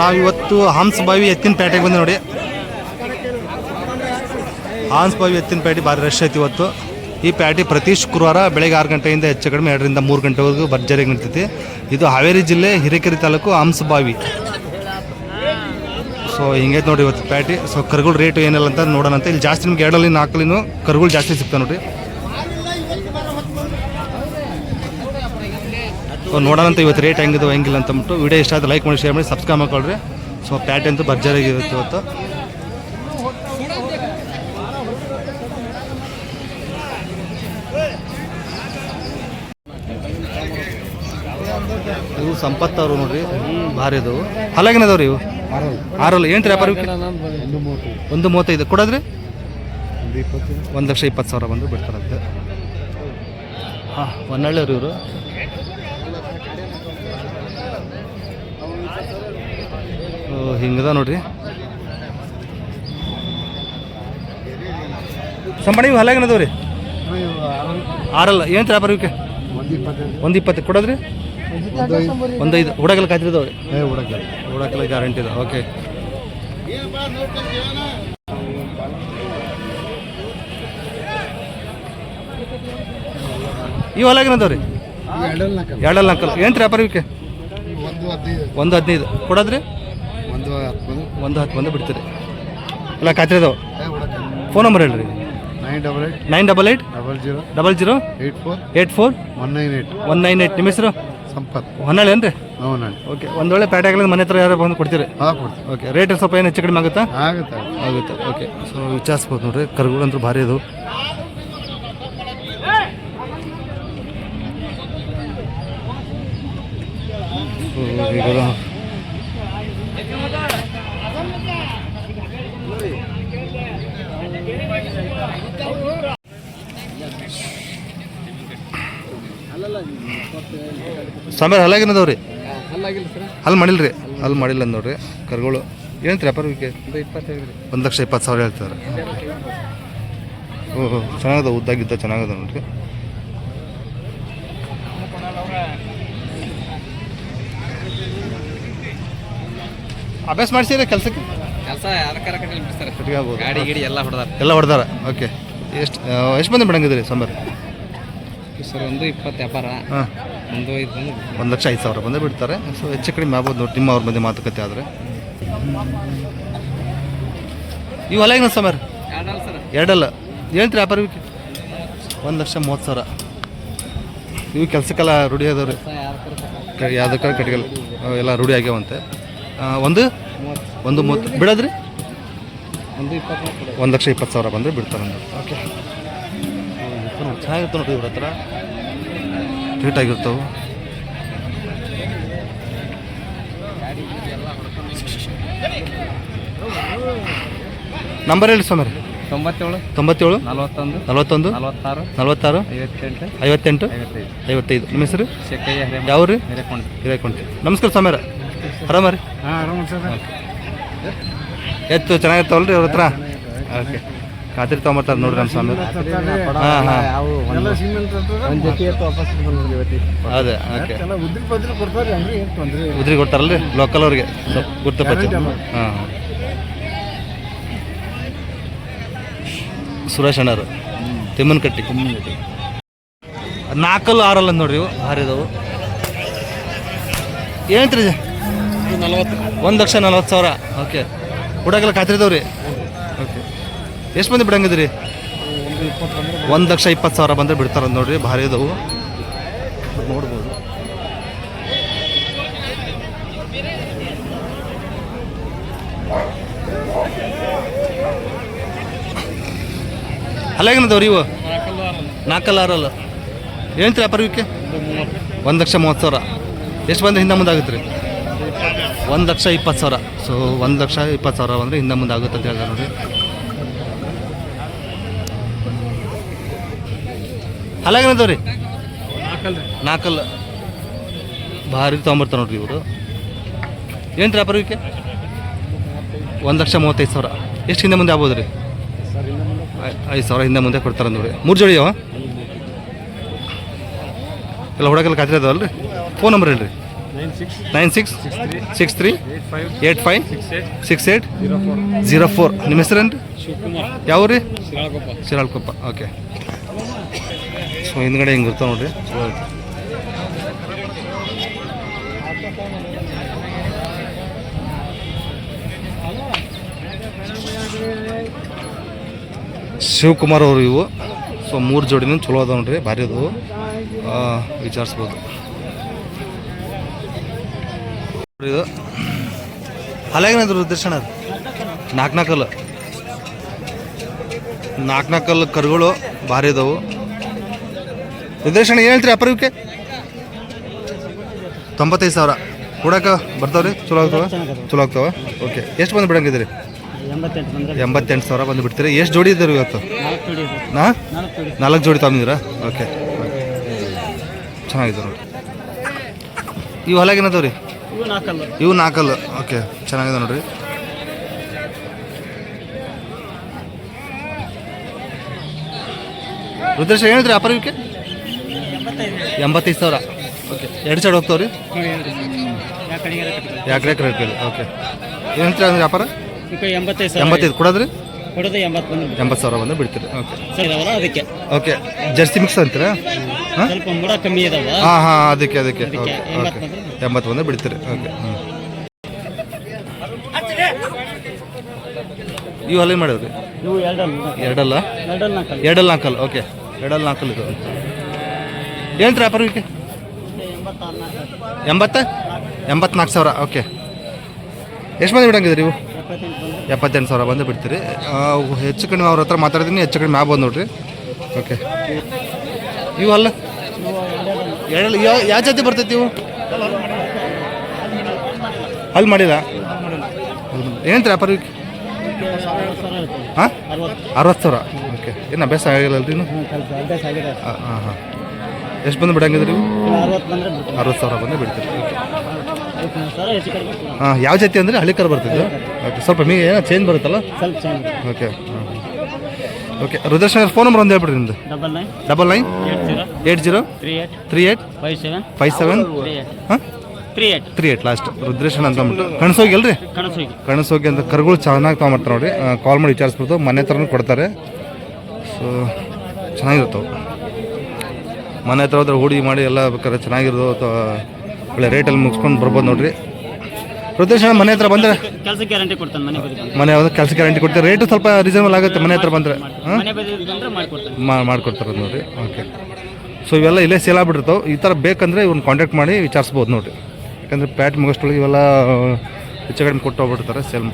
ನಾವಿವತ್ತು ಹಂಸಬಾವಿ ಎತ್ತಿನ ಪೇಟೆಗೆ ಬಂದು ನೋಡಿ. ಹಂಸಬಾವಿ ಎತ್ತಿನ ಪೇಟೆ ಭಾರಿ ರಶ್ ಐತಿ ಇವತ್ತು. ಈ ಪ್ಯಾಟಿ ಪ್ರತಿ ಶುಕ್ರವಾರ ಬೆಳಗ್ಗೆ 6 ಗಂಟೆಯಿಂದ ಹೆಚ್ಚು ಕಡಿಮೆ 2 ರಿಂದ 3 ಗಂಟೆವರೆಗೂ ಭರ್ಜರಿಯಾಗಿ ನಿಲ್ತೈತಿ. ಇದು ಹಾವೇರಿ ಜಿಲ್ಲೆ ಹಿರೇಕೆರೆ ತಾಲೂಕು ಹಂಸಬಾವಿ. ಸೊ ಹಿಂಗೈತೆ ನೋಡಿ ಇವತ್ತು ಪ್ಯಾಟಿ. ಸೊ ಕರುಗಳು ರೇಟು ಏನಿಲ್ಲ ಅಂತ ನೋಡೋಣ ಅಂತ. ಇಲ್ಲಿ ಜಾಸ್ತಿ ನಿಮ್ಗೆ 2 4 ಕರುಗಳು ಜಾಸ್ತಿ ಸಿಗ್ತಾವೆ ನೋಡಿ. ಸೊ ನೋಡೋಣ ಅಂತ ಇವತ್ತು ರೇಟ್ ಹೆಂಗಿದೆ ಹೆಂಗಿಲ್ಲ ಅಂತಂದ್ಬಿಟ್ಟು ವಿಡಿಯೋ ಇಷ್ಟ ಆಯ್ತು ಲೈಕ್ ಮಾಡಿ ಶೇರ್ ಮಾಡಿ ಸಬ್ಸ್ಕ್ರೈಬ್ ಮಾಡ್ಕೊಳ್ರಿ. ಸೊ ಪ್ಯಾಟಿ ಅಂತೂ ಭರ್ಜರಿಯಾಗಿ ಇರುತ್ತೆ ಇವತ್ತು. ಇವು ಸಂಪತ್ತವ್ರು ನೋಡ್ರಿ ಭಾರಿ ಇದಾವು. ಹಲಾಗಿನದವ್ರಿ ಇವು 6 ಏನು ರೀ ವ್ಯಾಪಾರ? 135 ಕೊಡೋದ್ರಿ 1,20,000 ಬಂದು ಬಿಡ್ತಾರಂತೆ. ಹಾಂ ಹೊನ್ನಳ್ಳಿಯವ್ರು ಇವರು. ಹಿಂಗದ ನೋಡ್ರಿ ಸಂಬಳ. ಇವು ಹಲಾಗಿನದವ್ರಿ 6 ಏನು ರೀ ವ್ಯಾಪಾರ? ಇವಕ್ಕೆ 120 ಕೊಡೋದ್ರಿ 1,500 ಹುಡಕಲ್ ಕಾಯ್ತಿದ್ದವ್ರಿ. ಹುಡಕಲ್ ಗ್ಯಾರಂಟಿ ಇದೆ. ಓಕೆ ಇವು ಹೊಲಾಗಿನದವ್ರಿ 2 ನಾಲ್ಕಲ್ ಏನು ರೀ ವ್ಯಾಪಾರ? ಇವಕ್ಕೆ 115 ಕೊಡೋದ್ರಿ 110 ಬಂದು ಬಿಡ್ತೀರಿ. ಎಲ್ಲ ಕಾಯ್ತಿದ್ದವು. ಫೋನ್ ನಂಬರ್ ಹೇಳ್ರಿ. 988 00 84 198. ನಿಮ್ಮ ಹೆಸರು? ಸಂಪತ್. ಹೊನ್ನಾಳಿ ಏನು ರೀ? ಓಕೆ. ಒಂದು ಒಳ್ಳೆ ಪ್ಯಾಟೆ ಆಗಲಿ ಮನೆ ಹತ್ರ ಯಾರು ಬಂದು ಕೊಡ್ತೀರಿ? ಓಕೆ. ರೇಟ್ ಸ್ವಲ್ಪ ಏನು ಹೆಚ್ಚು ಕಡಿಮೆ ಆಗುತ್ತಾ? ಆಗುತ್ತೆ. ಓಕೆ. ಸೊ ವಿಚಾರಿಸ್ಬೋದು ನೋಡ್ರಿ. ಕರುಗಳು ಅಂತೂ ಭಾರಿ ಅದು. ಸಮೀರ್ ಹಲ್ಲಾಗಿನದವ್ರಿ? ಅಲ್ಲಿ ಮಾಡಿಲ್ರಿ. ಅಲ್ಲಿ ಮಾಡಿಲ್ಲ ನೋಡ್ರಿ ಕರುಗಳು. ಏನಂತ ವ್ಯಾಪಾರ? 1,20,000 ಹೇಳ್ತಾರೆ. ಓಹೋ ಚೆನ್ನಾಗದ. ಉದ್ದಾಗಿದ್ದ ಚೆನ್ನಾಗದ ನೋಡ್ರಿ. ಅಭ್ಯಾಸ ಮಾಡಿಸಿದ್ರೆ ಕೆಲಸಕ್ಕೆ ಎಲ್ಲ ಹೊಡೆದಾರ. ಓಕೆ. ಎಷ್ಟು ಮಂದಿ ಬಿಡಂಗಿದ್ರಿ ಸಮೀರ್? ಸರ್ 120 ವ್ಯಾಪಾರ. ಹಾಂ 1,05,000 ಬಂದೇ ಬಿಡ್ತಾರೆ. ಸೊ ಹೆಚ್ಚು ಕಡಿಮೆ ಆಗ್ಬೋದು ನೋಡಿ ನಿಮ್ಮ ಅವ್ರ ಬಂದು ಮಾತುಕತೆ ಆದರೆ. ಇವು ಹೊಲಾಗಿನ ಸಮೀರ್? 2 ಏನು ರೀ ವ್ಯಾಪಾರ? ಇವಕ್ಕೆ 1,30,000. ಇವು ಕೆಲಸಕ್ಕೆಲ್ಲ ರೂಢಿ ಆದವ್ರಿ. ಯಾವುದಕ್ಕೆ ಕಟ್ಟಿಗೆಲ್ಲ ಎಲ್ಲ ರೂಢಿ ಆಗ್ಯಾವಂತೆ. 130 ಬಿಡೋದ್ರಿ 1,20,000 ಬಂದರೆ ಬಿಡ್ತಾರೆ ಅಂದ್ರೆ. ಓಕೆ. ಚೆನ್ನಾಗಿರುತ್ತೆ ನೋಡ್ರಿ ಇವ್ರ ಹತ್ರ. ಟ್ರೀಟಾಗಿರ್ತವೆ. ನಂಬರ್ ಹೇಳಿ ಸ್ವಾಮಿ. 97 41 46 58 55. ನಿಮ್ಮ ಹೆಸರು? ಯಾವ ರೀ? ಹಿರೇಕೊಂಡಿ. ನಮಸ್ಕಾರ ಸ್ವಾಮ್ಯಾರ. ಆರಾಮರಿ? ಎತ್ತು ಚೆನ್ನಾಗಿರ್ತಾವಲ್ರಿ ಅವ್ರ ಹತ್ರ? ಓಕೆ. ಖಾತ್ರಿ ತೊಗೊಂಬರ್ತಾರೆ ನೋಡ್ರಿ ನಮ್ಮ ಸ್ವಾಮಿ. ಹಾಂ ಅದೇ. ಓಕೆ. ಉದ್ರಿ ಕೊಡ್ತಾರಲ್ರಿ ಲೋಕಲ್ ಅವ್ರಿಗೆ ಗುರ್ತಪಚ್ಚ. ಹಾಂ ಸುರೇಶ್ ಅಣ್ಣರು ತಿಮ್ಮನಕಟ್ಟಿ. 4 6 ಅಂತ ನೋಡ್ರಿ ಇವು ಭಾರಿ ಇದಾವು. ಏನಂತ್ರಿ? 1,40,000. ಓಕೆ. ಹುಡಾಗೆಲ್ಲ ಖಾತ್ರಿದವ್ರಿ? ಓಕೆ. ಎಷ್ಟು ಮಂದಿ ಬಿಡಂಗಿದ್ರಿ? 1,20,000 ಬಂದರೆ ಬಿಡ್ತಾರ ನೋಡ್ರಿ. ಭಾರಿ ಇದಾವು ನೋಡ್ಬೋದು. ಅಲ್ಲಾಗಿನದವ್ರಿ ಇವು? 4 6 ಏನಂತ್ರಿ ವ್ಯಾಪಾರ ಇವಕ್ಕೆ? 1,30,000. ಎಷ್ಟು ಬಂದರೆ ಹಿಂದೆ ಮುಂದೆ ಆಗುತ್ತೆ ರೀ? 1,20,000. ಸೊ 1,20,000 ಅಂದರೆ ಹಿಂದೆ ಮುಂದೆ ಆಗುತ್ತೆ ಅಂತ ಹೇಳ್ತಾರೆ ನೋಡ್ರಿ. ಅಲ್ಲಾಗಿನದವ್ರಿ? 4 ಭಾರಿ ತೊಗೊಂಬರ್ತಾರೆ ನೋಡ್ರಿ ಇವರು. ಏನು ವ್ಯಾಪಾರ ಇವಕ್ಕೆ? 1,35,000. ಎಷ್ಟು ಹಿಂದೆ ಮುಂದೆ ಆಗ್ಬೋದು ರೀ? 5,000 ಹಿಂದೆ ಮುಂದೆ ಕೊಡ್ತಾರೆ ನೋಡಿ. 3 ಜೋಡಿ ಅವ ಎಲ್ಲ ಹುಡಕಲ್ಲಿ ಖಾತ್ರಿ ಅದಾವಲ್ಲ ರೀ? ಫೋನ್ ನಂಬರ್ ಹೇಳ್ರಿ. 9663 8568 04. ನಿಮ್ಮ ಹೆಸರೇನು? ಯಾವ ರೀ? ಶಿರಾಳಕೊಪ್ಪ. ಓಕೆ. ಸೊ ಹಿಂದ್ಗಡೆ ಹಿಂಗೆ ಇರ್ತಾವೆ ನೋಡಿರಿ. ಶಿವಕುಮಾರ್ ಅವರು ಇವು. ಸೊ 3 ಜೋಡಿನೂ ಚಲೋ ಅದಾವ ನೋಡ್ರಿ, ಭಾರಿ ಅದಾವು, ವಿಚಾರಿಸ್ಬೋದು. ಇದು ಹಲಾಗೇನಾದ್ರು ದರ್ಶನ ಅದು 4 ಕರುಗಳು ಭಾರಿ ಅದಾವು. ನಿರ್ದೇಶನ ಏನು ಹೇಳ್ತೀರಿ ಅಪರೂಪಕ್ಕೆ? 95,000 ಕೊಡಕ್ಕೆ ಬರ್ತಾವ್ರಿ? ಚಲೋ ಆಗ್ತಾವ. ಓಕೆ. ಎಷ್ಟು ಬಂದು ಬಿಡಂಗಿದ್ರಿ? 88,000 ಬಂದು ಬಿಡ್ತೀರಿ. ಎಷ್ಟು ಜೋಡಿ ಇದ್ದೀರಿ ಇವತ್ತು? 4 ಜೋಡಿ ತಗೊಂಡಿದ್ದೀರಾ? ಓಕೆ. ಚೆನ್ನಾಗಿದೆ ನೋಡಿ. ಇವು ಹೊಲಾಗೇನದವ ರೀ? ಇವು 4. ಓಕೆ, ಚೆನ್ನಾಗಿದೆ ನೋಡ್ರಿ. ರುದ್ರೇಶ ಹೇಳಿದ್ರಿ ಅಪರೂಪಕ್ಕೆ? 85,000. ಓಕೆ. 2 ಸೈಡ್ ಹೋಗ್ತಾವ್ರಿ? ಯಾಕೆ ರೇಟ್ ಕೇಳಿ. ಓಕೆ. ಏನು ಹೇಳ್ತೀರಿ ಅಂದ್ರೆ ವ್ಯಾಪಾರ? 85 ಕೊಡೋದ್ರಿ? 80,000 ಬಂದು ಬಿಡ್ತೀರಿ. ಓಕೆ. ಓಕೆ. ಜರ್ಸಿ ಮಿಕ್ಸ್ ಅಂತೀರಾ? ಹಾಂ, ಅದಕ್ಕೆ ಓಕೆ. 80 ಬಂದು ಬಿಡ್ತೀರಿ. ಓಕೆ. ಇವು ಅಲ್ಲಿ ಮಾಡಿದ್ರಿ? ಎರಡಲ್ಲ 4. ಓಕೆ. 4 ಇದು ಹೇಳ್ತೀರಿ ಅಪರೂಪಕ್ಕೆ? 84,000. ಓಕೆ. ಎಷ್ಟು ಮಂದಿ ಬಿಡಂಗಿದ್ರಿ ನೀವು? 78,000 ಬಂದು ಬಿಡ್ತೀರಿ. ಹೆಚ್ಚು ಕಡಿಮೆ ಅವ್ರ ಹತ್ರ ಮಾತಾಡ್ತೀನಿ, ಹೆಚ್ಚು ಕಡಿಮೆ ಆಗ್ಬೋದು ನೋಡ್ರಿ. ಓಕೆ. ಇವು ಅಲ್ಲ ಯಾವ ಜಾತಿ ಬರ್ತೈತಿ ಇವು? ಅಲ್ಲಿ ಮಾಡಿಲ್ಲ? ಏನಂತೀರಿ ಅಪರೂಪಕ್ಕೆ? ಹಾಂ, 60,000. ಓಕೆ. ಏನು ಅಭ್ಯಾಸ ಆಗಿಲ್ಲಲ್ರಿ ಇನ್ನು? ಹಾಂ. ಎಷ್ಟು ಬಂದು ಬಿಡಂಗಿದ್ರಿ ನೀವು? 60,000 ಬಂದು ಬಿಡ್ತೀರಿ. ಹಾಂ. ಯಾವ ಜಾತಿ ಅಂದರೆ ಹಳ್ಳಿಕರು ಬರ್ತಿದ್ದು? ಓಕೆ. ಸ್ವಲ್ಪ ಮೀ ಏನೋ ಚೇಂಜ್ ಬರುತ್ತಲ್ಲ? Okay. Okay. Rudresh phone number ಒಂದು ಹೇಳ್ಬಿಡ್ರಿ ನಿಮ್ಮದು. 99 80 38 57 ಹಾಂ 38 ಲಾಸ್ಟ್. ರುದ್ರೇಶನ್ ಅಂತ ಅಂದ್ಬಿಟ್ಟು ಕಣಸೋಗಿ ಅಲ್ರಿ? ಕಣಸೋಗಿ ಅಂತ ಕರುಗಳು ಚೆನ್ನಾಗಿ ತೊಗೊಂಬರ್ತಾರೆ ನೋಡಿರಿ. ಕಾಲ್ ಮಾಡಿ ವಿಚಾರಿಸ್ಬೋದು. ಮನೆ ಹತ್ರನೂ ಕೊಡ್ತಾರೆ. ಸೊ ಚೆನ್ನಾಗಿರ್ತವೆ. ಮನೆ ಹತ್ರ ಹೋದ್ರೆ ಹೂಡಿ ಮಾಡಿ ಎಲ್ಲ ಬೇಕಾದ್ರೆ ಚೆನ್ನಾಗಿರೋದು, ಅಥವಾ ಒಳ್ಳೆ ರೇಟಲ್ಲಿ ಮುಗಿಸ್ಕೊಂಡು ಬರ್ಬೋದು ನೋಡ್ರಿ. ರುದ್ರೇಶನ ಮನೆ ಹತ್ರ ಬಂದರೆ ಕೆಲಸ ಗ್ಯಾರಂಟಿ ಕೊಡ್ತಾನೆ. ಮನೆ ಯಾವ್ದು ಕೆಲಸ ಗ್ಯಾರಂಟಿ ಕೊಡ್ತಾರೆ. ರೇಟು ಸ್ವಲ್ಪ ರೀಸನಬಲ್ ಆಗುತ್ತೆ ಮನೆ ಹತ್ರ ಬಂದರೆ. ಮಾಡ್ಕೊಡ್ತಾರೆ ನೋಡಿರಿ. ಓಕೆ. ಸೊ ಇವೆಲ್ಲ ಇಲ್ಲೇ ಸೇಲ್ ಆಗ್ಬಿಟ್ಟಿರ್ತಾವೆ. ಈ ಥರ ಬೇಕಂದರೆ ಇವ್ನ ಕಾಂಟ್ಯಾಕ್ಟ್ ಮಾಡಿ ವಿಚಾರಿಸ್ಬೋದು ನೋಡಿರಿ. ಯಾಕಂದರೆ ಪ್ಯಾಟ್ ಮುಗಿಸ್ಟೊಳಗೆ ಇವೆಲ್ಲ ಹೆಚ್ಚು ಕಡಿಮೆ ಕೊಟ್ಟು ಹೋಗ್ಬಿಡ್ತಾರೆ ಸೇಲ್.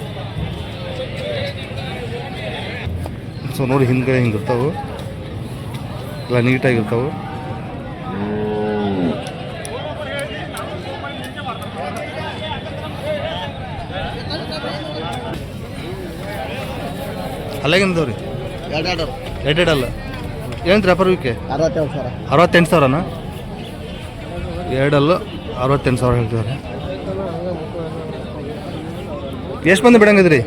ಸೊ ನೋಡಿ ಹಿಂದ್ಗಡೆ ಹಿಂಗೆ ಇರ್ತಾವೆ, ಎಲ್ಲ ನೀಟಾಗಿರ್ತಾವೆ. ಅಲ್ಲಾಗೇನದವ್ರಿ? 2 ಅಲ್ಲ. ಏನಂತೀರಿ ಅಪರೂಪಕ್ಕೆ? 68,000ನಾ? 2 68,000 ಹೇಳ್ತಿದ್ದಾರೆ. ಎಷ್ಟು ಬಂದು ಬಿಡಂಗಿದ್ರಿ?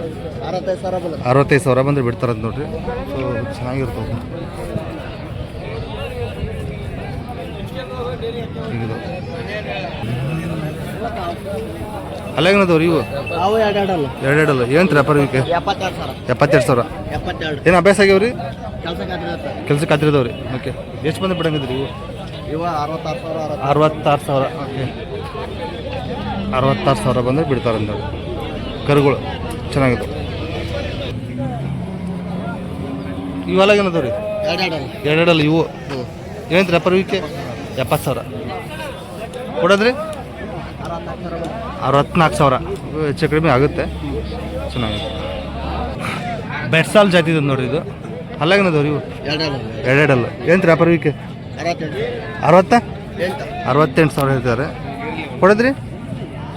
65,000 ಬಂದ್ರೆ ಬಿಡ್ತಾರಂತ ನೋಡ್ರಿ. ಸೊ ಚೆನ್ನಾಗಿರ್ತವೆ. ಅಲ್ಲಾಗೇನದವ್ರಿ ಇವು? 2 ಅಲ್ಲ. ಏನಂತೀರಿ ಅಪರೂಪಕ್ಕೆ? 72,000. ಏನು ಅಭ್ಯಾಸ ಆಗ್ಯಾವ್ರಿ? ಕೆಲ್ಸಕ್ಕೆ ಹತ್ತಿರದವ್ರಿ. ಓಕೆ. ಎಷ್ಟು ಬಂದು ಬಿಡಂಗಿದ್ರಿ ಇವು? 66,000. ಓಕೆ. 66,000 ಬಂದರೆ ಬಿಡ್ತಾರಂತ ಕರುಗಳು ಚೆನ್ನಾಗಿದೆ. ಇವೆಲ್ಲ ಏನದವ್ರಿ? 2 ಅಲ್ಲ ಇವು. ಏನಂತೀರಿ ಅಪರೂಪಕ್ಕೆ? 70,000 ಕೊಡೋದ್ರಿ? 64,000. ಹೆಚ್ಚು ಕಡಿಮೆ ಆಗುತ್ತೆ. ಚೆನ್ನಾಗಿದೆ. ಬೆಟ್ಸಾಲ್ ಜಾತಿ ಇದೆ ನೋಡ್ರಿ ಇದು. ಅಲ್ಲಾಗೇನದವ್ರಿ ಇವು? 2 ಅಲ್ಲ. ಏನಂತೀರಿ ಅಪರೂಪಕ್ಕೆ? 68,000 ಹೇಳ್ತಾರೆ. ಕೊಡೋದ್ರಿ?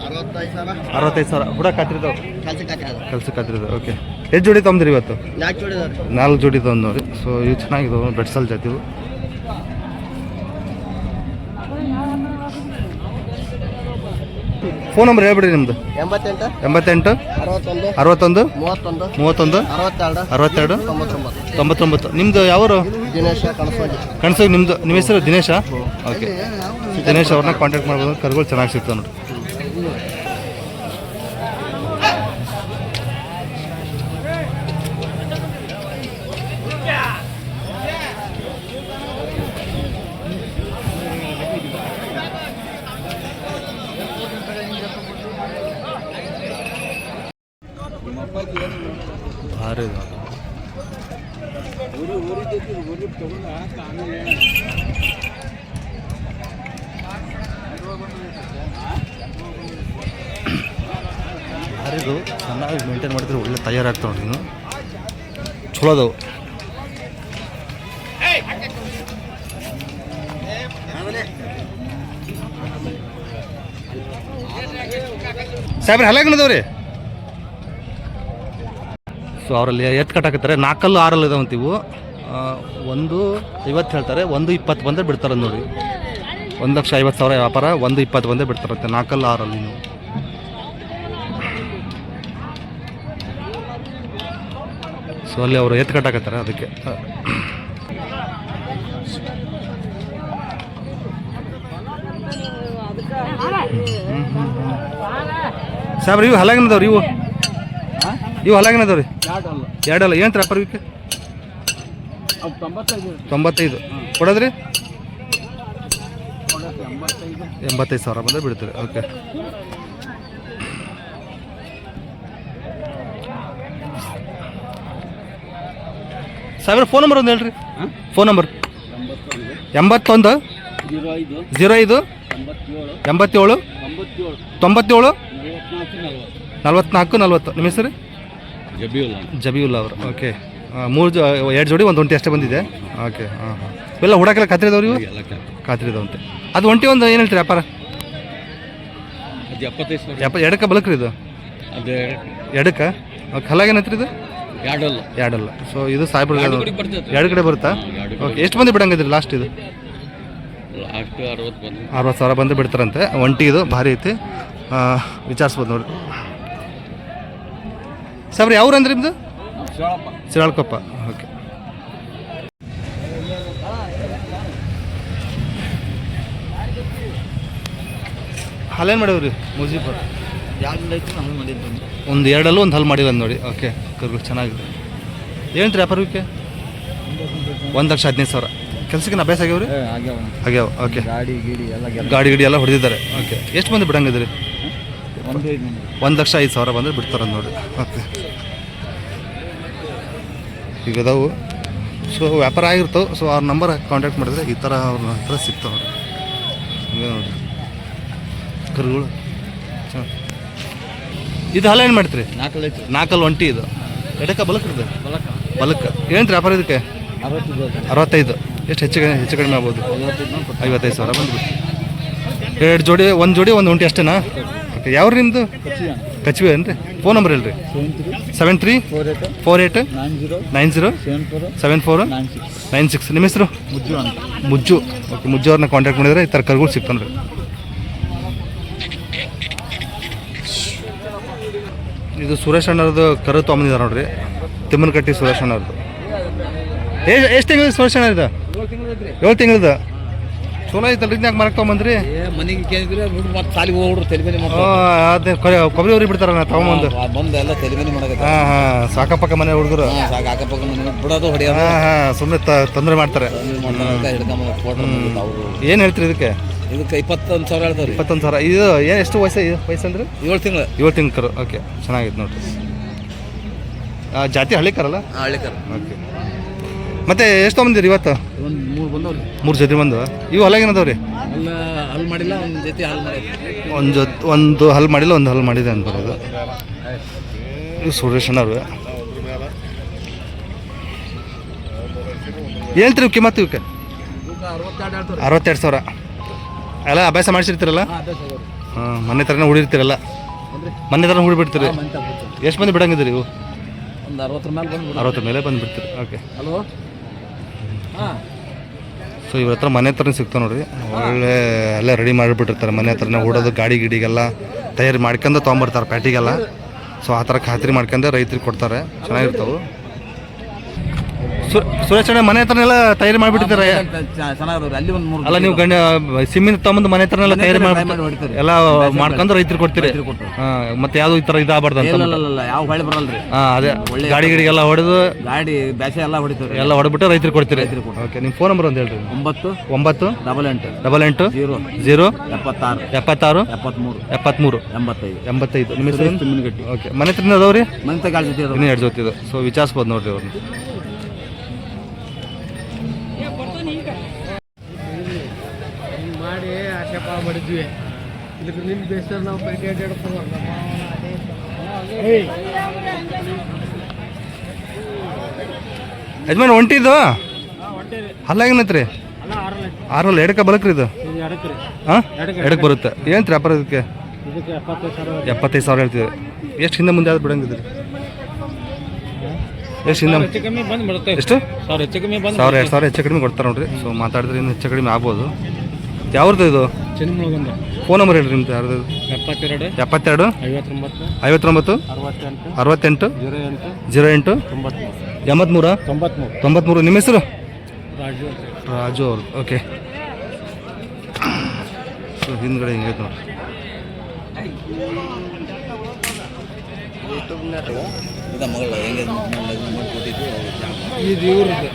65,000. ಹುಡಕ್ಕೆ ಹತ್ತಿರದವು, ಕೆಲ್ಸಕ್ಕೆ ಹತ್ತಿರದವು. ಓಕೆ. ಎಷ್ಟು ಜೋಡಿ ತೊಗೊಂಡ್ರಿ ಇವತ್ತು? 4 ಜೋಡಿ ತೊಗೊಂಡು ನೋಡಿ. ಸೊ ಇವು ಚೆನ್ನಾಗಿದ್ದಾವೆ ಬೆಟ್ಸಾಲ್ ಜಾತಿವು. ಫೋನ್ ನಂಬರ್ ಹೇಳ್ಬಿಡಿ ನಿಮ್ಮದು. 88 88 61 61 31 31 62 62 99. 99. ನಿಮ್ಮದು ಯಾವರು? ದಿನೇಶ ಕಣಸೋಗಿ. ಕಣಸೋಗಿ. ನಿಮ್ಮದು ನಿಮ್ಮ ಹೆಸರು ದಿನೇಶ? ಓಕೆ, ದಿನೇಶ್ ಅವ್ರನ್ನ ಕಾಂಟ್ಯಾಕ್ಟ್ ಮಾಡ್ಬೋದು. ಕರುಗಳು ಚೆನ್ನಾಗಿ ಸಿಗ್ತಾವೆ ನೋಡಿ. ಭಾರಿ ಇದೆ. ಭಾರಿದು ಚೆನ್ನಾಗಿ ಮೇಂಟೈನ್ ಮಾಡಿದ್ರೆ ಒಳ್ಳೆ ತಯಾರಾಗ್ತಾವೆ ನೋಡಿ. ಇನ್ನು ಚಲೋ ಅದಾವು. ಸಾಹೇಬ್ರೆ ಹಲ್ಲಾಗನದವ್ರಿ. ಸೊ ಅವರಲ್ಲಿ ಎತ್ತು ಕಟ್ಟಾಕತ್ತಾರೆ. 4 6 ಇದಾವಂತ ಇವು. 150 ಹೇಳ್ತಾರೆ, 120 ಬಂದರೆ ಬಿಡ್ತಾರೆ ನೋಡಿ. 1,50,000 ವ್ಯಾಪಾರ, 120 ಬಂದೇ ಬಿಡ್ತಾರಂತೆ 4 6 ನೀವು. ಸೊ ಅಲ್ಲಿ ಅವರು ಎತ್ತು ಕಟ್ಟಾಕತ್ತಾರೆ ಅದಕ್ಕೆ. ಸಾಬ್ರಿ ಇವು ಹಲಾಗಿನದವ್ರಿ. ಇವು ಹಲಾಗಿನದವ್ರಿ. 2 ಅಲ್ಲ. ಏನು ವ್ಯಾಪಾರ ಇವಕ್ಕೆ? 95 ಕೊಡೋದ್ರಿ. 85,000 ಬಂದರೆ ಬಿಡ್ತೀರಿ. ಓಕೆ. ಸಾವಿರ ಫೋನ್ ನಂಬರ್ ಒಂದು ಹೇಳ್ರಿ. Phone number 81 05 87 97 44 40. ನಿಮ್ಮ ಹೆಸರು? ಜಬೀವುಲ್ಲಾ ಅವರು. ಓಕೆ. 2 ಜೋಡಿ 1 ಒಂಟಿ ಅಷ್ಟೇ ಬಂದಿದೆ. ಓಕೆ. ಹಾಂ ಹಾಂ. ಇವೆಲ್ಲ ಹುಡಾಕೆಲ್ಲ ಖಾತ್ರಿದವ್ರು? ಇವು ಖಾತ್ರಿದವಂತೆ. ಅದು ಒಂಟಿ ಒಂದು ಏನು ಹೇಳ್ತೀರಿ ವ್ಯಾಪಾರ? 75,000. ಎಡಕ್ಕೆ ಬಲಕ್ರಿ ಇದು? ಎಡಕ್ಕೆ. ಓಕೆ. ಹಲಾಗೇನೈತ್ರಿ ಇದು? 2 ಅಲ್ಲ. ಸೊ ಇದು ಸಾಹೇಬ್ರ 2 ಕಡೆ ಬರುತ್ತಾ? ಓಕೆ. ಎಷ್ಟು ಮಂದಿ ಬಿಡಂಗಿದ್ರಿ ಲಾಸ್ಟ್? ಇದು 60,000 ಬಂದು ಬಿಡ್ತಾರಂತೆ. ಒಂಟಿ ಇದು ಭಾರಿ ಐತಿ. ವಿಚಾರಿಸ್ಬೋದು ನೋಡಿ. ಸಾಬ್ರಿ ಯಾವ್ರು ಅಂದ್ರೆ ನಿಮ್ಮದು? ಶಿರಾಳಕೊಪ್ಪ. ಓಕೆ. ಹಾಲೇನು ಮಾಡವ್ರಿ ಮುಜೀಬ್? 1 2 ಅಲ್ಲೂ 1 ಹಲ್ ಮಾಡಿರೋದು ನೋಡಿ. ಓಕೆ. ಕರುಗಳು ಚೆನ್ನಾಗಿದೆ. ಏನು ರೀ ವ್ಯಾಪಾರಕ್ಕೆ? 1,15,000. ಕೆಲ್ಸಕ್ಕೆ ಅಭ್ಯಾಸ ಆಗ್ಯಾವ್ರಿ? ಆಗ್ಯಾವ. ಓಕೆ. ಗಾಡಿ ಗಿಡಿ ಎಲ್ಲ ಹೊಡೆದಿದ್ದಾರೆ. ಓಕೆ. ಎಷ್ಟು ಮಂದಿ ಬಿಡಂಗಿದ್ರಿ? 1,05,000 ಬಂದರೆ ಬಿಡ್ತಾರೆ ನೋಡಿ. ಓಕೆ. ಈಗ ಅದಾವು. ಸೊ ವ್ಯಾಪಾರ ಆಗಿರ್ತಾವೆ. ಸೊ ಅವ್ರ ನಂಬರ್ ಕಾಂಟ್ಯಾಕ್ಟ್ ಮಾಡಿದ್ರೆ ಈ ಥರ ಅವ್ರ ಹತ್ರ ಸಿಗ್ತಾವೆ ನೋಡಿ. ಹಂಗೆ ನೋಡಿ ಕರುಗಳು. ಇದು ಹಾಲು ಏನು ಮಾಡ್ತೀರಿ? 4 ಒಂಟಿ ಇದು. ಎಡಕ್ಕೆ ಬಲಕ್ಕಿದೆ? ಬಲಕ್ಕೆ. ಏನು ರೀ ವ್ಯಾಪಾರ ಇದಕ್ಕೆ? 65. ಎಷ್ಟು ಹೆಚ್ಚು ಕಡಿಮೆ ಆಗ್ಬೋದು? 55,000 ಬಂದುಬಿಟ್ಟು. 2 ಜೋಡಿ 1 ಜೋಡಿ 1 ಒಂಟಿ ಅಷ್ಟೇನಾ? ಓಕೆ. ಯಾವ್ರಿ ನಿಮ್ಮದು? ಕಚ್ವಿ ಏನ್ರಿ? ಫೋನ್ ನಂಬರ್ ಹೇಳ್ರಿ. 73 48 90 74 96. ನಿಮ್ಮ ಹೆಸರು? ಮುಜ್ಜು. ಓಕೆ. ಮುಜ್ಜು ಅವ್ರನ್ನ ಕಾಂಟ್ಯಾಕ್ಟ್ ಮಾಡಿದ್ರೆ ಈ ಥರ ಕರುಗಳು ಸಿಗ್ತಾನೆ ರೀ. ಇದು ಸುರೇಶ್ ಅಣ್ಣವ್ರದ್ದು ಕರು ತೊಗೊಂಬಂದಿದ್ದಾರೆ ನೋಡ್ರಿ. ತಿಮ್ಮನಕಟ್ಟಿ ಸುರೇಶ್ ಅಣ್ಣವ್ರದ್ದು. ಎಷ್ಟು ತಿಂಗಳು ಸುರೇಶ್ ಅಣ್ಣ ಇದು? 7 ತಿಂಗಳದ. ಚಲೋ ಐತಲ್ರಿ. ಇದ್ನಾಗ ಮರಕ್ಕೆ ತೊಗೊಂಬಂದ್ರಿ? ಮನೆಗೆ ಕೇಳಿದ್ರೆ ಸಾಲಿಗೆ ಹೋಗ್ಬಿಡ್ರು ತೆಲಿಬೇನೆ ಅದೇ ಕೊಬ್ಬರಿ ಊರಿ ಬಿಡ್ತಾರ ತೊಗೊಂಬಂದು. ಎಲ್ಲ ತೆಲಿಬೇನೆ ಮಾಡಕ್ಕೆ. ಹಾಂ ಹಾಂ. ಸಾಕಪ್ಪಕ್ಕ ಮನೆ ಹುಡುಗರು ಅಕ್ಕಪಕ್ಕ ಮನೆ ಬಿಡೋದು ಹೊಡೆಯೋದು. ಹಾಂ ಹಾಂ. ಸುಮ್ಮನೆ ತೊಂದರೆ ಮಾಡ್ತಾರೆ. ಏನು ಹೇಳ್ತೀರಿ ಇದಕ್ಕೆ? ಇದಕ್ಕೆ 21,000 ಹೇಳ್ತಾರೆ. 21,000. ಇದು ಏನು ಎಷ್ಟು ವಯಸ್ಸಂದ್ರೆ? 7 ತಿಂಗಳು. 7 ತಿಂಗಳು ಕರು. ಓಕೆ. ಚೆನ್ನಾಗಿದೆ ನೋಡ್ರಿ. ಜಾತಿ ಹಳ್ಳಿ ಕರಲ್ಲ? ಹಳ್ಳಿಕರ. ಓಕೆ. ಮತ್ತೆ ಎಷ್ಟು ತೊಗೊಂಬಂದಿರಿ ಇವತ್ತು? 3 ಬಂದವ್ರಿ. 3 ಜೊತೆ ಬಂದು. ಇವು ಹೊಲಾಗೇನದವ್ರಿ? ಹಲ್ ಮಾಡಿಲ್ಲ. ಒಂದು ಜೊತೆ ಹಲ್ ಮಾಡಿ. ಒಂದು ಹಲ್ ಮಾಡಿಲ್ಲ, 1 ಹಲ್ ಮಾಡಿದೆ ಅಂತ ಬರೋದು. ಇವು ಸುರೇಶ್ ಅಣ್ಣವ್ರು. ಹೇಳ್ತೀರಿ ಇವಕ್ಕೆ? ಮತ್ತೆ ಇವಕ್ಕೆ 62,000 ಎಲ್ಲ ಅಭ್ಯಾಸ ಮಾಡಿಸಿರ್ತೀರಲ್ಲ? ಹಾಂ. ಮನೆ ಥರನೇ ಹುಡಿರ್ತೀರಲ್ಲ? ಮನೆ ಥರ ಹುಡಿಬಿಡ್ತೀರಿ. ಎಷ್ಟು ಮಂದಿ ಬಿಡಂಗಿದ್ದೀರಿ ಇವು? ಒಂದು 60 ಮೇಲೆ ಬಂದು 60 ಮೇಲೆ ಬಂದುಬಿಡ್ತೀರಿ. ಓಕೆ. ಹಲೋ. ಹಾಂ. ಸೊ ಇವ್ರ ಹತ್ರ ಮನೆ ಹತ್ರನೇ ಸಿಗ್ತಾವೆ ನೋಡಿರಿ, ಒಳ್ಳೆ ಎಲ್ಲ ರೆಡಿ ಮಾಡಿಬಿಟ್ಟಿರ್ತಾರೆ ಮನೆ ಹತ್ರನೇ. ಓಡೋದು ಗಾಡಿ ಗಿಡಿಗೆಲ್ಲ ತಯಾರಿ ಮಾಡ್ಕೊಂಡು ತೊಗೊಂಬರ್ತಾರೆ ಪ್ಯಾಟಿಗೆಲ್ಲ. ಸೊ ಆ ಥರ ಖಾತ್ರಿ ಮಾಡ್ಕೊಂಡು ರೈತರಿಗೆ ಕೊಡ್ತಾರೆ, ಚೆನ್ನಾಗಿರ್ತಾವೆ. ಸುರೇಶ್ ಅಣ್ಣ ಮನೆ ಹತ್ರನೆಲ್ಲ ತಯಾರಿ ಮಾಡಿಬಿಟ್ಟಿದ್ದಾರೆ ಚೆನ್ನಾಗದವ್ರಿ. ಅಲ್ಲಿ ಒಂದು 3 ಅಲ್ಲ, ನೀವು ಸಿಮ್ಮಿನ ತಗೊಂಬಂದು ಮನೆ ಹತ್ರನೆಲ್ಲ ತಯಾರಿ ಮಾಡಿ ಹೊಡಿತೀರಿ, ಎಲ್ಲ ಮಾಡ್ಕೊಂಡು ರೈತರಿಗೆ ಕೊಡ್ತೀರಿ. ಮತ್ತೆ ಯಾವುದು ಈ ಥರ ಇದಾಗಬಾರ್ದು ಅಂತ. ಇಲ್ಲ ಯಾವ ಹೊಳೆ ಬರಲ್ರಿ. ಅದೇ ಗಾಡಿ ಗಿಡಿಗೆಲ್ಲ ಹೊಡೆದು ಗಾಡಿ ಬ್ಯಾಸೆ ಎಲ್ಲ ಹೊಡಿತೀವಿ, ಎಲ್ಲ ಹೊಡೆದ್ಬಿಟ್ಟು ರೈತರಿಗೆ ಕೊಡ್ತೀರಿ. ಓಕೆ, ನಿಮ್ಮ ಫೋನ್ ನಂಬರ್ ಒಂದು ಹೇಳ್ರಿ. 9 88 0 76 76 73 85. ನಿಮ್ಮ ಹೆಸರು? ತಿಮ್ಮನಗಟ್ಟಿ. ಓಕೆ, ಮನೆ ಹತ್ರನೇ ಅದಾವ್ರಿ? ಮನೆ ಗಾಡಿ ಜೊತೆ ಇನ್ನೂ 2 ಜೊತೆ ಇದು. ಸೊ ವಿಚಾರಿಸ್ಬೋದು ನೋಡ್ರಿ ಅವ್ರನ್ನ. ಮಾಡಿ ಆಶೆಪ ಮಾಡಿದ್ವಿ. ಇದಕ್ಕೆ ನಿಮ್ಮ ಬೇಸರ ನಾವು ಪೈಕಿ ಯಜಮಾನ್ ಹೊಂಟಿದ್ದು ಅಲ್ಲ ಹೆಂಗನತ್ರಿ? 6 ಎಡಕ್ಕೆ ಬಲಕ್ರಿ ಇದು? ಹಾಂ, ಎಡಕ್ಕೆ ಬರುತ್ತೆ. ಏನು ರೀ ವ್ಯಾಪಾರ ಇದಕ್ಕೆ? 75,000 ಹೇಳ್ತೀವಿ. ಎಷ್ಟು ಹಿಂದೆ ಮುಂದೆ ಆದ್ರೆ ಬಿಡಂಗಿದ್ರಿ? ಎಷ್ಟು ಹಿಂದೆ? ಎಷ್ಟು? 1,000 2,000 ಹೆಚ್ಚು ಕಡಿಮೆ ಕೊಡ್ತಾರೆ ನೋಡ್ರಿ. ಸೊ ಮಾತಾಡಿದ್ರೆ ಇನ್ನು ಹೆಚ್ಚು ಕಡಿಮೆ ಆಗ್ಬೋದು. ಯಾವ್ದು ಇದು? ಫೋನ್ ನಂಬರ್ ಹೇಳ್ರಿ ನಿಮ್ದು. ಯಾರ್ದು? 72 59 68 08 83. ನಿಮ್ಮ ಹೆಸರು? ರಾಜು ಅವರು. ಓಕೆ, ಸೊ ಹಿಂದ್ಗಡೆ ಹಿಂಗೈತೆ ನೋಡಿ. ಮಗಳ ಹೆಂಗೆ ಮಾಡಿಕೊಟ್ಟಿದ್ದು ಇದು ಇವ್ರದ್ದು.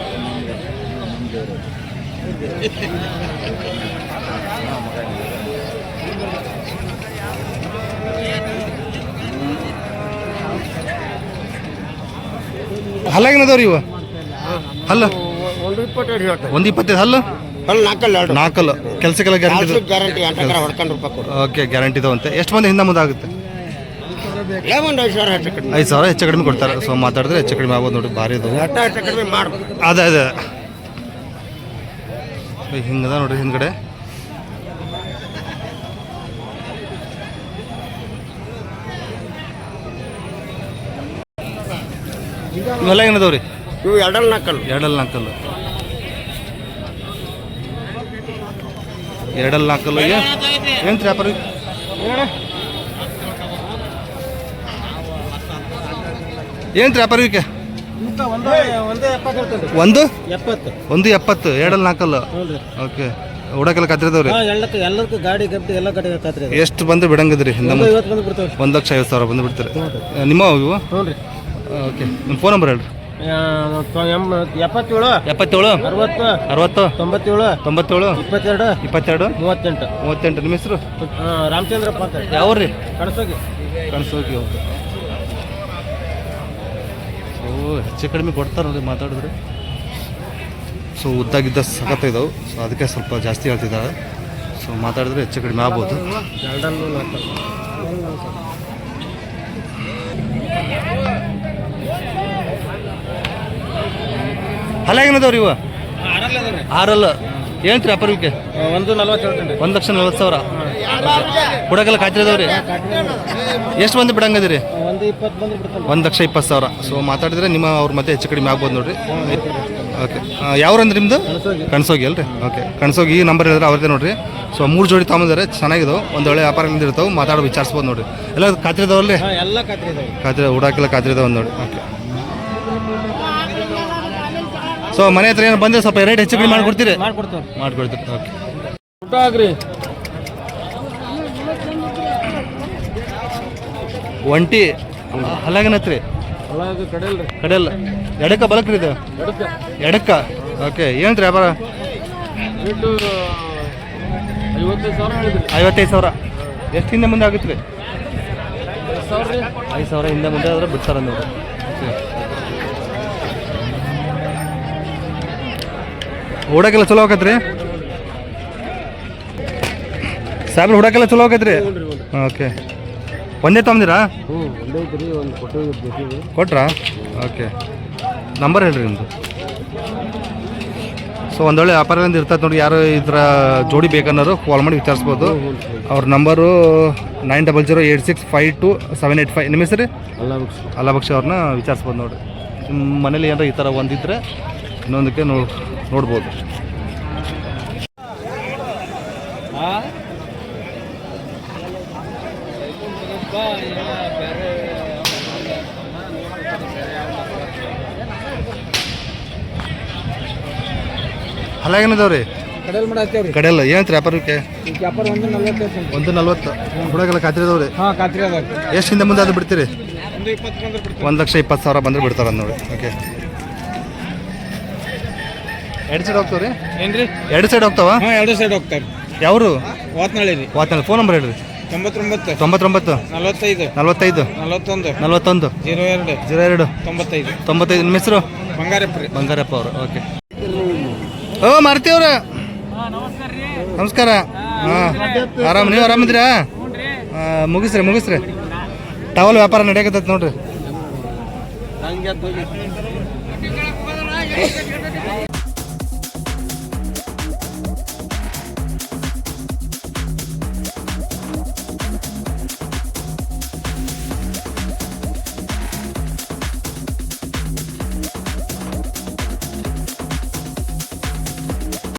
ಹಲ್ಲ ಏನದವ್ರಿ ಇವ? ಹಲ್ಲ 122 ಹೇಳ್ತಾರೆ. 125 ಹಲ್ಲು? ಅಲ್ಲಿ 4 ಕೆಲಸಕ್ಕೆಲ್ಲ ಗ್ಯಾರಂಟಿ? ಗ್ಯಾರಂಟಿ 8 ಹೊಡ್ಕೊಂಡು ರೂಪಾಯಿ ಕೊಡು. ಓಕೆ, ಗ್ಯಾರಂಟಿ ಇದಾವಂತೆ. ಎಷ್ಟು ಮಂದಿ ಹಿಂದೆ ಮುಂದೆ ಆಗುತ್ತೆ? 5,000 ಹೆಚ್ಚು ಕಡಿಮೆ. 5,000 ಹೆಚ್ಚು ಕಡಿಮೆ ಕೊಡ್ತಾರೆ. ಸೊ ಮಾತಾಡಿದ್ರೆ ಹೆಚ್ಚು ಕಡಿಮೆ ಆಗ್ಬೋದು ನೋಡಿ. ಭಾರಿ ಅದು ಹೆಚ್ಚು ಕಡಿಮೆ ಮಾಡ್ಬೋದು. ಅದೇ ಹಿಂಗದ ನೋಡ್ರಿ ಹಿಂದ್ಗಡೆ. ಇವೆಲ್ಲ ಏನದವ್ರಿ? ಇವು 2 2 ಏನು ವ್ಯಾಪಾರ? ಏನು ವ್ಯಾಪಾರಕ್ಕೆ? 170 2 ಓಕೆ, ಹುಡಕೆಲ್ಲ ಕತ್ತಿರದವ್ರಿ? ಎಲ್ಲರಿಗೂ ಗಾಡಿ ಗಡ್ಡಿ ಎಲ್ಲ ಕಡೆ ಕತ್ರಿ. ಎಷ್ಟು ಬಂದು ಬಿಡಂಗಿದ್ರಿ? ಹಿಂದೆ 1,50,000 ಬಂದು ಬಿಡ್ತಾರೆ. ನಿಮ್ಮ ಇವು? ಓಕೆ, ನಿಮ್ಮ ಫೋನ್ ನಂಬರ್ ಹೇಳ್ರಿ. 77 60 97 22 38. ನಿಮ್ಮ ಹೆಸರು? ರಾಮಚಂದ್ರಪ್ಪ ಅಂತ. ಯಾವ್ರಿ? ಕಣಸೋಗಿ. ಓಕೆ. ಸೊ ಹೆಚ್ಚು ಕಡಿಮೆ ಕೊಡ್ತಾರೆ ನೋಡಿ ಮಾತಾಡಿದ್ರೆ. ಸೊ ಉದ್ದಾಗಿದ್ದ ಸಖತ್ ಇದಾವೆ. ಸೊ ಅದಕ್ಕೆ ಸ್ವಲ್ಪ ಜಾಸ್ತಿ ಹೇಳ್ತಿದ್ದಾರೆ. ಸೊ ಮಾತಾಡಿದ್ರೆ ಹೆಚ್ಚು ಕಡಿಮೆ ಆಗ್ಬೋದು. ಹಲ್ಲ ಏನದವ್ರಿ ಇವ? 6 ಏನು ರೀ ವ್ಯಾಪಾರಕ್ಕೆ? 1,40,000 ಹುಡಕೆಲ್ಲ ಕಾಯ್ತಿರದವ್ರಿ? ಎಷ್ಟು ಮಂದಿ ಬಿಡಂಗದಿರಿ? 1,20,000. ಸೊ ಮಾತಾಡಿದ್ರೆ ನಿಮ್ಮ ಅವ್ರ ಮತ್ತೆ ಹೆಚ್ಚು ಕಡಿಮೆ ಆಗ್ಬೋದು ನೋಡ್ರಿ. ಓಕೆ, ಯಾವ್ರಂದ್ರೆ ನಿಮ್ಮದು? ಕಣಸೋಗಿ ಅಲ್ರಿ? ಓಕೆ, ಕಣಸೋಗಿ ಈ ನಂಬರ್ ಹೇಳಿದ್ರೆ ಅವ್ರದ್ದೇ ನೋಡ್ರಿ. ಸೊ 3 ಜೋಡಿ ತಗೊಂಡಿದ್ದಾರೆ, ಚೆನ್ನಾಗಿದಾವೆ. ಒಂದು ಒಳ್ಳೆ ವ್ಯಾಪಾರದಿಂದ ಇರ್ತಾವೆ. ಮಾತಾಡೋ ವಿಚಾರಿಸ್ಬೋದು ನೋಡ್ರಿ. ಎಲ್ಲ ಖಾತ್ರಿದವ್ರಲ್ಲಿ? ಖಾತ್ರಿ ಹುಡಕೆಲ್ಲ ಖಾತ್ರಿದಾವೆ ನೋಡಿ. ಓಕೆ, ಸೊ ಮನೆ ಹತ್ರ ಏನು ಬಂದರೆ ಸ್ವಲ್ಪ ರೇಟ್ ಹೆಚ್ಚು ಕಡಿಮೆ ಮಾಡ್ಕೊಡ್ತೀರಿ? ಮಾಡ್ಕೊಡ್ತೀರಿ. ಓಕೆ, ಒಂಟಿ ಹಲ್ಲಾಗನತ್ರಿ? ಕಡೆಯಲ್ಲ. ಎಡಕ್ಕ ಬಲಕ್ರಿ ಇದು? ಎಡಕ್ಕ. ಓಕೆ, ಏನು ರೀ ವ್ಯಾಪಾರ? 55,000. ಎಷ್ಟು ಹಿಂದೆ ಮುಂದೆ ಆಗುತ್ತೆ ರೀ? 5,000 ಹಿಂದೆ ಮುಂದೆ ಆದ್ರೆ ಬಿಡ್ತಾರೆ ನೋಡಿ. ಹುಡಕೆಲ್ಲ ಚಲೋ ಆಕತ್ರಿ? ಸಾಹೇಬ್ರ ಹುಡಕೆಲ್ಲ ಚಲೋ ಆಕತ್ರಿ? ಓಕೆ, ಒಂದೇ ತಗೊಂಡಿರಾ? ಕೊಟ್ರಾ? ಓಕೆ, ನಂಬರ್ ಹೇಳ್ರಿ ನಿಮ್ಮದು. ಸೊ ಒಂದೊಳ್ಳೆ ವ್ಯಾಪಾರದಿಂದ ಇರ್ತದೆ ನೋಡಿ. ಯಾರು ಈ ಥರ ಜೋಡಿ ಬೇಕನ್ನೋರು ಕಾಲ್ ಮಾಡಿ ವಿಚಾರಿಸ್ಬೋದು. ಅವ್ರ ನಂಬರು 9008652785. ನಿಮ್ಮ ಹೆಸರು? ಅಲ್ಲಾಬಕ್ಷ. ಅವ್ರನ್ನ ವಿಚಾರಿಸ್ಬೋದು ನೋಡಿ. ನಿಮ್ಮ ಮನೇಲಿ ಏನಾರ ಈ ಥರ ಒಂದಿದ್ರೆ ಇನ್ನೊಂದಕ್ಕೆ ನೋಡ್ಬೋದು. ಹಲ ಏನದವ್ರಿ ಕಡೆಯಲ್ಲಿ ಮಾಡತ್ತೇವ್ರಿ ಕಡೆಯಲ್ಲ ಏನಂತ ವ್ಯಾಪಾರಕ್ಕೆ ವ್ಯಾಪಾರ 140 140 ಹುಡುಗಲ್ಲ ಖಾತ್ರಿದವ್ರಿ ಹಾಂ ಖಾತ್ರಿ ಅದ ಎಷ್ಟು ಹಿಂದೆ ಮುಂದೆ ಅದು ಬಿಡ್ತೀರಿ ಒಂದು 20 ಬಂದ್ರೆ ಬಿಡ್ತೀವಿ 1,20,000 ಬಂದ್ರೆ ಬಿಡ್ತಾರ ನೋಡಿ. ಓಕೆ, ಎರಡು ಸೈಡ್ ಹೋಗ್ತಾವ್ರಿ? ಏನ್ರಿ ಎರಡು ಸೈಡ್ ಹೋಗ್ತಾವ? ಹಾಂ ಎರಡು ಸೈಡ್ ಹೋಗ್ತಾರೆ ಯಾವರು? ವಾತ್ನಳ್ಳಿ ರೀ. ವಾತ್ನಲ್ಲಿ ಫೋನ್ ನಂಬರ್ ಹೇಳ್ರಿ. 99 99 45 45 41 41 02 02 95 95. ನಿಮ್ಮ ಹೆಸರು? ಬಂಗಾರಪ್ಪ ರೀ. ಬಂಗಾರಪ್ಪ ಅವರು. ಓಕೆ. ಓ ಮಾರುತಿ ಅವ್ರ ನಮಸ್ಕಾರ. ಹಾಂ, ಆರಾಮ್, ನೀವು ಆರಾಮಿದ್ದೀರಾ? ಮುಗಿಸ್ರಿ ಟವಲ್ ವ್ಯಾಪಾರ ನಡೆಯಕತ್ತೈತೆ ನೋಡ್ರಿ.